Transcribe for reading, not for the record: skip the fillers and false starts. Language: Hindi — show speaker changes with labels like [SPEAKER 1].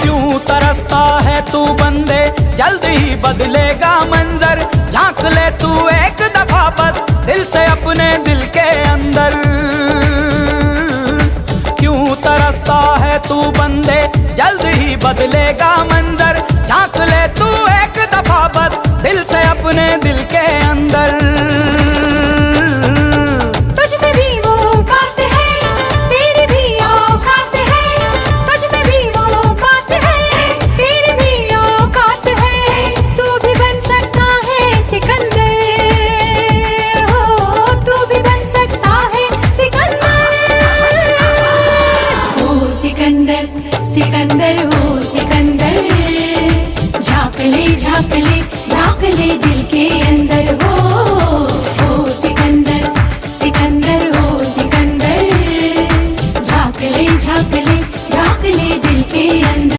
[SPEAKER 1] क्यों तरसता है तू बंदे, जल्द ही बदलेगा मंजर। झांक ले तू एक दफा बस दिल से अपने दिल के अंदर। क्यों तरसता है तू बंदे, जल्द ही बदलेगा मंजर। झांक ले तू एक दफा बस दिल से अपने दिल के अंदर।
[SPEAKER 2] सिकंदर हो सिकंदर, झांक ले झांक ले झांक ले दिल के अंदर हो।